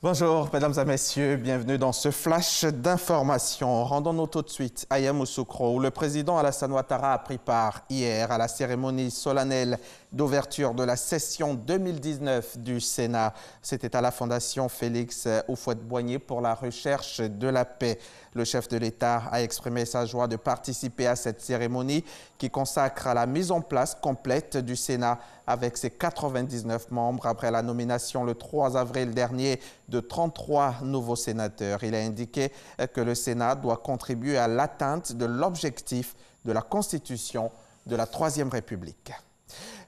Bonjour, mesdames et messieurs, bienvenue dans ce flash d'information. Rendons-nous tout de suite à Yamoussoukro, où le président Alassane Ouattara a pris part hier à la cérémonie solennelle d'ouverture de la session 2019 du Sénat. C'était à la Fondation Félix Houphouët-Boigny pour la recherche de la paix. Le chef de l'État a exprimé sa joie de participer à cette cérémonie qui consacre à la mise en place complète du Sénat avec ses 99 membres après la nomination le 3 avril dernier de 33 nouveaux sénateurs. Il a indiqué que le Sénat doit contribuer à l'atteinte de l'objectif de la Constitution de la Troisième République.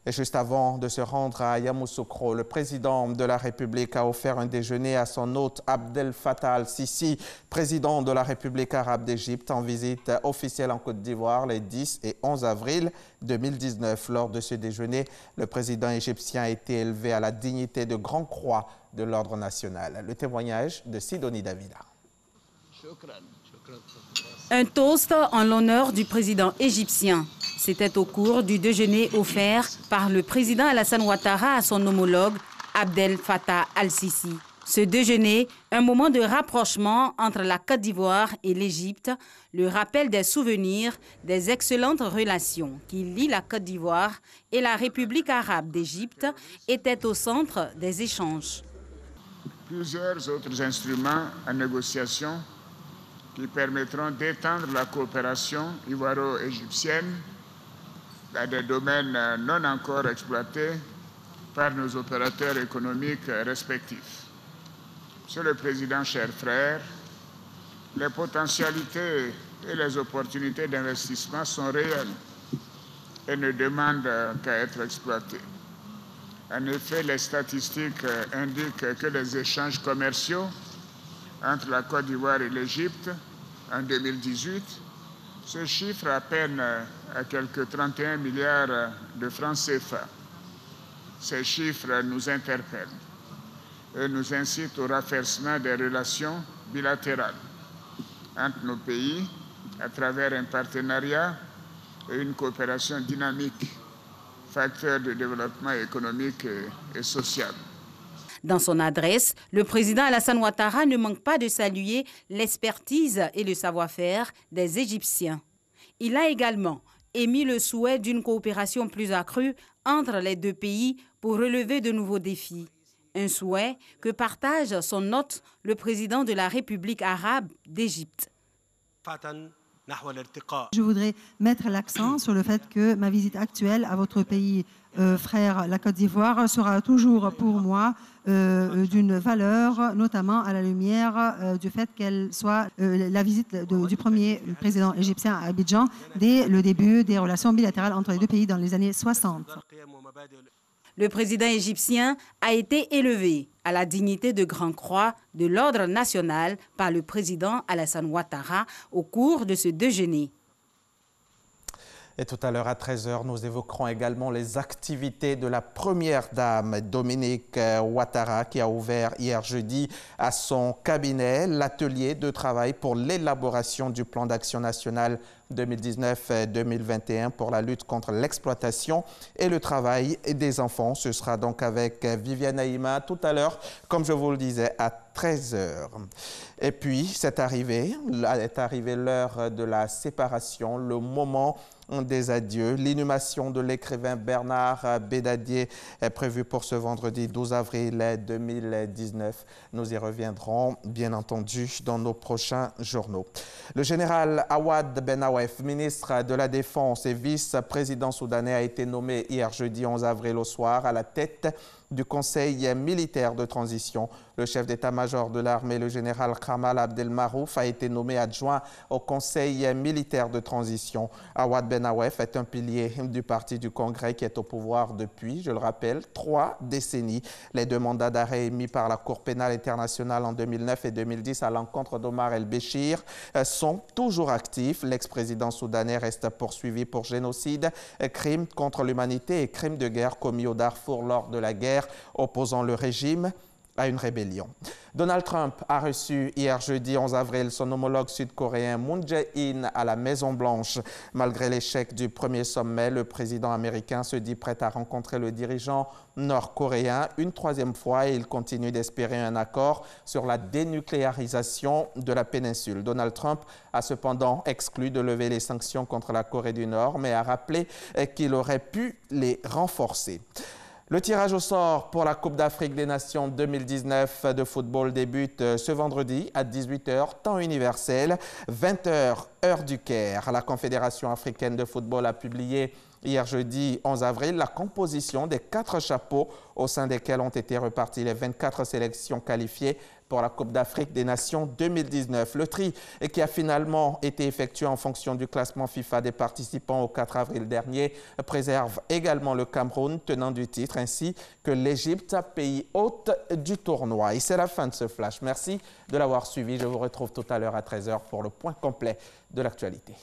Et juste avant de se rendre à Yamoussoukro, le président de la République a offert un déjeuner à son hôte Abdel Fattah al-Sisi, président de la République arabe d'Égypte, en visite officielle en Côte d'Ivoire les 10 et 11 avril 2019. Lors de ce déjeuner, le président égyptien a été élevé à la dignité de Grand Croix de l'Ordre national. Le témoignage de Sidonie Davida. Un toast en l'honneur du président égyptien. C'était au cours du déjeuner offert par le président Alassane Ouattara à son homologue Abdel Fattah al-Sisi. Ce déjeuner, un moment de rapprochement entre la Côte d'Ivoire et l'Égypte, le rappel des souvenirs des excellentes relations qui lient la Côte d'Ivoire et la République arabe d'Égypte, était au centre des échanges. Plusieurs autres instruments en négociation qui permettront d'étendre la coopération ivoiro-égyptienne dans des domaines non encore exploités par nos opérateurs économiques respectifs. Monsieur le Président, chers frères, les potentialités et les opportunités d'investissement sont réelles et ne demandent qu'à être exploitées. En effet, les statistiques indiquent que les échanges commerciaux entre la Côte d'Ivoire et l'Égypte en 2018 se chiffre à peine à quelques 31 milliards de francs CFA. Ces chiffres nous interpellent et nous incitent au raffermissement des relations bilatérales entre nos pays à travers un partenariat et une coopération dynamique, facteur de développement économique et social. Dans son adresse, le président Alassane Ouattara ne manque pas de saluer l'expertise et le savoir-faire des Égyptiens. Il a également émis le souhait d'une coopération plus accrue entre les deux pays pour relever de nouveaux défis. Un souhait que partage son hôte, le président de la République arabe d'Égypte. Je voudrais mettre l'accent sur le fait que ma visite actuelle à votre pays frère, la Côte d'Ivoire, sera toujours pour moi d'une valeur, notamment à la lumière du fait qu'elle soit la visite du premier président égyptien à Abidjan dès le début des relations bilatérales entre les deux pays dans les années 60. Le président égyptien a été élevé à la dignité de Grand Croix de l'Ordre national par le président Alassane Ouattara au cours de ce déjeuner. Et tout à l'heure à 13h, nous évoquerons également les activités de la première dame Dominique Ouattara qui a ouvert hier jeudi à son cabinet l'atelier de travail pour l'élaboration du plan d'action national 2019-2021 pour la lutte contre l'exploitation et le travail des enfants. Ce sera donc avec Viviane Aïma tout à l'heure, comme je vous le disais, à 13h. Et puis, est arrivé l'heure de la séparation, le moment des adieux. L'inhumation de l'écrivain Bernard Bédadier est prévue pour ce vendredi 12 avril 2019. Nous y reviendrons, bien entendu, dans nos prochains journaux. Le général Awad Ben Awef, ministre de la Défense et vice-président soudanais, a été nommé hier jeudi 11 avril au soir à la tête du Conseil militaire de transition. Le chef d'état-major de l'armée, le général Kamal Abdel Marouf, a été nommé adjoint au Conseil militaire de transition. Awad Ben Awef est un pilier du parti du Congrès qui est au pouvoir depuis, je le rappelle, 3 décennies. Les 2 mandats d'arrêt émis par la Cour pénale internationale en 2009 et 2010 à l'encontre d'Omar el-Béchir sont toujours actifs. L'ex-président soudanais reste poursuivi pour génocide, crimes contre l'humanité et crimes de guerre commis au Darfour lors de la guerre opposant le régime à une rébellion. Donald Trump a reçu hier jeudi 11 avril son homologue sud-coréen Moon Jae-in à la Maison-Blanche. Malgré l'échec du premier sommet, le président américain se dit prêt à rencontrer le dirigeant nord-coréen une troisième fois et il continue d'espérer un accord sur la dénucléarisation de la péninsule. Donald Trump a cependant exclu de lever les sanctions contre la Corée du Nord, mais a rappelé qu'il aurait pu les renforcer. Le tirage au sort pour la Coupe d'Afrique des Nations 2019 de football débute ce vendredi à 18 h, temps universel, 20 h, heure du Caire. La Confédération africaine de football a publié hier jeudi 11 avril la composition des 4 chapeaux au sein desquels ont été reparties les 24 sélections qualifiées pour la Coupe d'Afrique des Nations 2019. Le tri qui a finalement été effectué en fonction du classement FIFA des participants au 4 avril dernier préserve également le Cameroun, tenant du titre, ainsi que l'Égypte, pays hôte du tournoi. Et c'est la fin de ce flash. Merci de l'avoir suivi. Je vous retrouve tout à l'heure à 13 h pour le point complet de l'actualité.